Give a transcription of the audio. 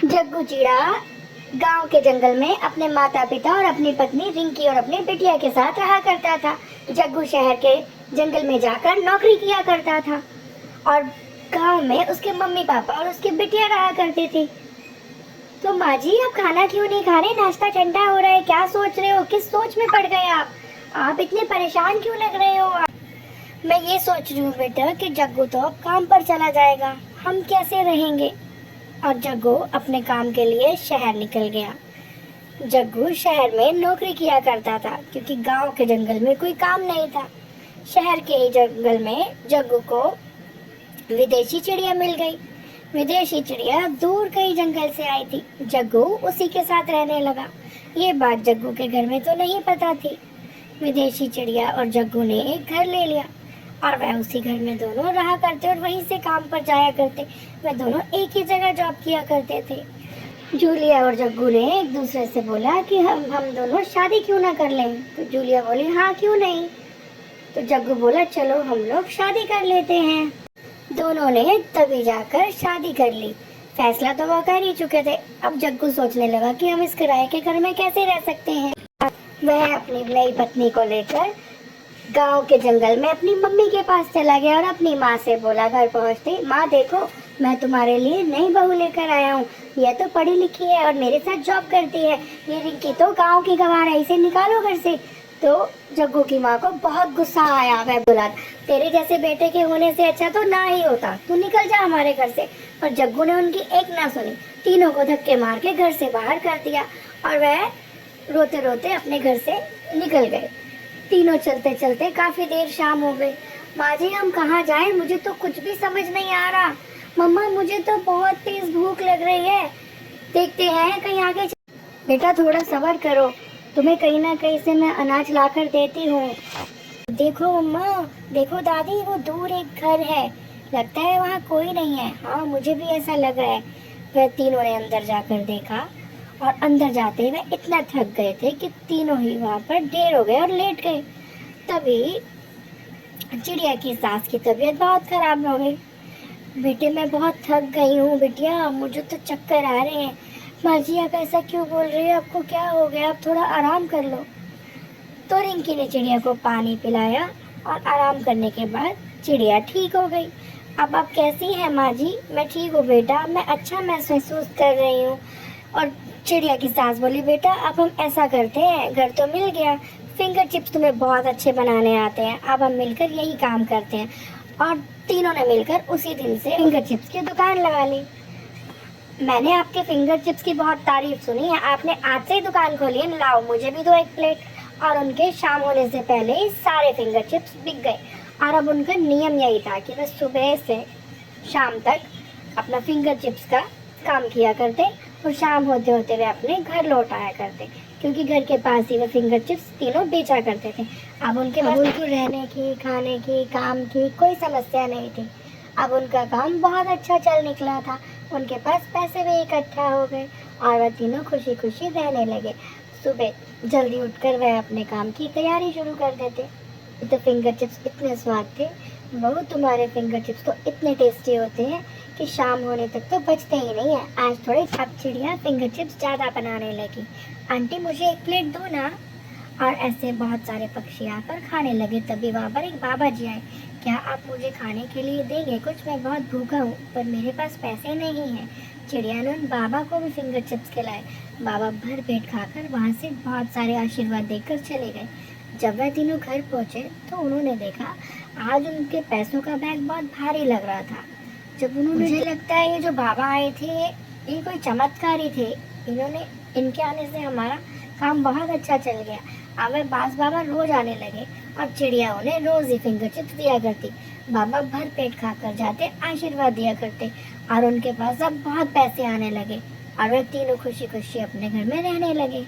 जग्गू चिड़ा गांव के जंगल में अपने माता पिता और अपनी पत्नी रिंकी और अपनी बिटिया के साथ रहा करता था। जग्गू शहर के जंगल में जाकर नौकरी किया करता था और गांव में उसके मम्मी पापा और उसकी बिटिया रहा करती थी। तो माँ जी, आप खाना क्यों नहीं खा रहे? नाश्ता ठंडा हो रहा है। क्या सोच रहे हो? किस सोच में पड़ गए आप इतने परेशान क्यों लग रहे हो? मैं ये सोच रही हूँ बेटा कि जग्गू तो अब काम पर चला जाएगा, हम कैसे रहेंगे? और जग्गू अपने काम के लिए शहर निकल गया। जग्गू शहर में नौकरी किया करता था क्योंकि गांव के जंगल में कोई काम नहीं था। शहर के ही जंगल में जग्गू को विदेशी चिड़िया मिल गई। विदेशी चिड़िया दूर कहीं जंगल से आई थी। जग्गू उसी के साथ रहने लगा। ये बात जग्गू के घर में तो नहीं पता थी। विदेशी चिड़िया और जग्गू ने एक घर ले लिया और वह उसी घर में दोनों रहा करते और वहीं से काम पर जाया करते। वह दोनों एक ही जगह जॉब किया करते थे। जूलिया और जग्गू ने एक दूसरे से बोला कि हम दोनों शादी क्यों ना कर लें। तो जूलिया बोली, हाँ क्यों नहीं। तो जग्गू बोला, चलो हम लोग शादी कर लेते हैं। दोनों ने तभी जाकर शादी कर ली। फैसला तो वो कर ही चुके थे। अब जग्गू सोचने लगा कि हम इस किराए के घर में कैसे रह सकते हैं। वह अपनी नई पत्नी को लेकर गांव के जंगल में अपनी मम्मी के पास चला गया और अपनी माँ से बोला घर पहुँचते, माँ देखो, मैं तुम्हारे लिए नई बहू लेकर आया हूँ। यह तो पढ़ी लिखी है और मेरे साथ जॉब करती है। ये रिंकी तो गांव की गंवार है, इसे निकालो घर से। तो जग्गू की माँ को बहुत गुस्सा आया। वह बोला, तेरे जैसे बेटे के होने से अच्छा तो ना ही होता, तू निकल जा हमारे घर से। पर जग्गू ने उनकी एक ना सुनी, तीनों को धक्के मार के घर से बाहर कर दिया और वह रोते रोते अपने घर से निकल गए। तीनों चलते चलते काफी देर शाम हो गई। माँ जी, हम कहाँ जाएं? मुझे तो कुछ भी समझ नहीं आ रहा। मम्मा, मुझे तो बहुत तेज भूख लग रही है, देखते हैं कहीं आगे। बेटा थोड़ा सब्र करो, तुम्हें कहीं ना कहीं से मैं अनाज लाकर देती हूँ। देखो मम्मा, देखो दादी, वो दूर एक घर है, लगता है वहाँ कोई नहीं है। हाँ, मुझे भी ऐसा लग रहा है। वह तीनों ने अंदर जाकर देखा और अंदर जाते हुए इतना थक गए थे कि तीनों ही वहाँ पर ढेर हो गए और लेट गए। तभी चिड़िया की सास की तबीयत बहुत खराब हो गई। बेटे, मैं बहुत थक गई हूँ बिटिया, मुझे तो चक्कर आ रहे हैं। माँ जी, आप ऐसा क्यों बोल रहे हो? आपको क्या हो गया? आप थोड़ा आराम कर लो। तो रिंकी ने चिड़िया को पानी पिलाया और आराम करने के बाद चिड़िया ठीक हो गई। अब आप कैसी हैं माँ जी? मैं ठीक हूँ बेटा, मैं अच्छा महसूस कर रही हूँ। और चिड़िया की सास बोली, बेटा अब हम ऐसा करते हैं, घर तो मिल गया, फिंगर चिप्स तुम्हें बहुत अच्छे बनाने आते हैं, अब हम मिलकर यही काम करते हैं। और तीनों ने मिलकर उसी दिन से फिंगर चिप्स की दुकान लगा ली। मैंने आपके फिंगर चिप्स की बहुत तारीफ सुनी है, आपने आज से ही दुकान खोली है, लाओ मुझे भी दो एक प्लेट। और उनके शाम होने से पहले ही सारे फिंगर चिप्स बिक गए। और अब उनका नियम यही था कि वे सुबह से शाम तक अपना फिंगर चिप्स का काम किया करते और शाम होते होते वे अपने घर लौट आया करते, क्योंकि घर के पास ही वे फिंगर चिप्स तीनों बेचा करते थे। अब उनके रहने की, खाने की, काम की कोई समस्या नहीं थी। अब उनका काम बहुत अच्छा चल निकला था। उनके पास पैसे भी इकट्ठा हो गए और वह तीनों खुशी खुशी रहने लगे। सुबह जल्दी उठकर वह अपने काम की तैयारी शुरू कर देते। तो फिंगर चिप्स इतने स्वाद थे, बहू तुम्हारे फिंगर चिप्स तो इतने टेस्टी होते हैं कि शाम होने तक तो बचते ही नहीं है। आज थोड़े अब चिड़िया फिंगर चिप्स ज़्यादा बनाने लगी। आंटी, मुझे एक प्लेट दो ना। और ऐसे बहुत सारे पक्षी आकर खाने लगे। तभी वहाँ पर एक बाबा जी आए। क्या आप मुझे खाने के लिए देंगे कुछ? मैं बहुत भूखा हूँ पर मेरे पास पैसे नहीं हैं। चिड़िया ने उन बाबा को भी फिंगर चिप्स खिलाए। बाबा भर पेट खाकर वहाँ से बहुत सारे आशीर्वाद देकर चले गए। जब वह तीनों घर पहुँचे तो उन्होंने देखा आज उनके पैसों का बैग बहुत भारी लग रहा था। जब उन्होंने, मुझे लगता है ये जो बाबा आए थे ये कोई चमत्कारी थे, इनके आने से हमारा काम बहुत अच्छा चल गया। अब वह बाबा रोज आने लगे और चिड़िया उन्हें रोज ही फिंगर चिप्स दिया करती। बाबा भर पेट खाकर जाते, आशीर्वाद दिया करते और उनके पास अब बहुत पैसे आने लगे और वह तीनों खुशी खुशी अपने घर में रहने लगे।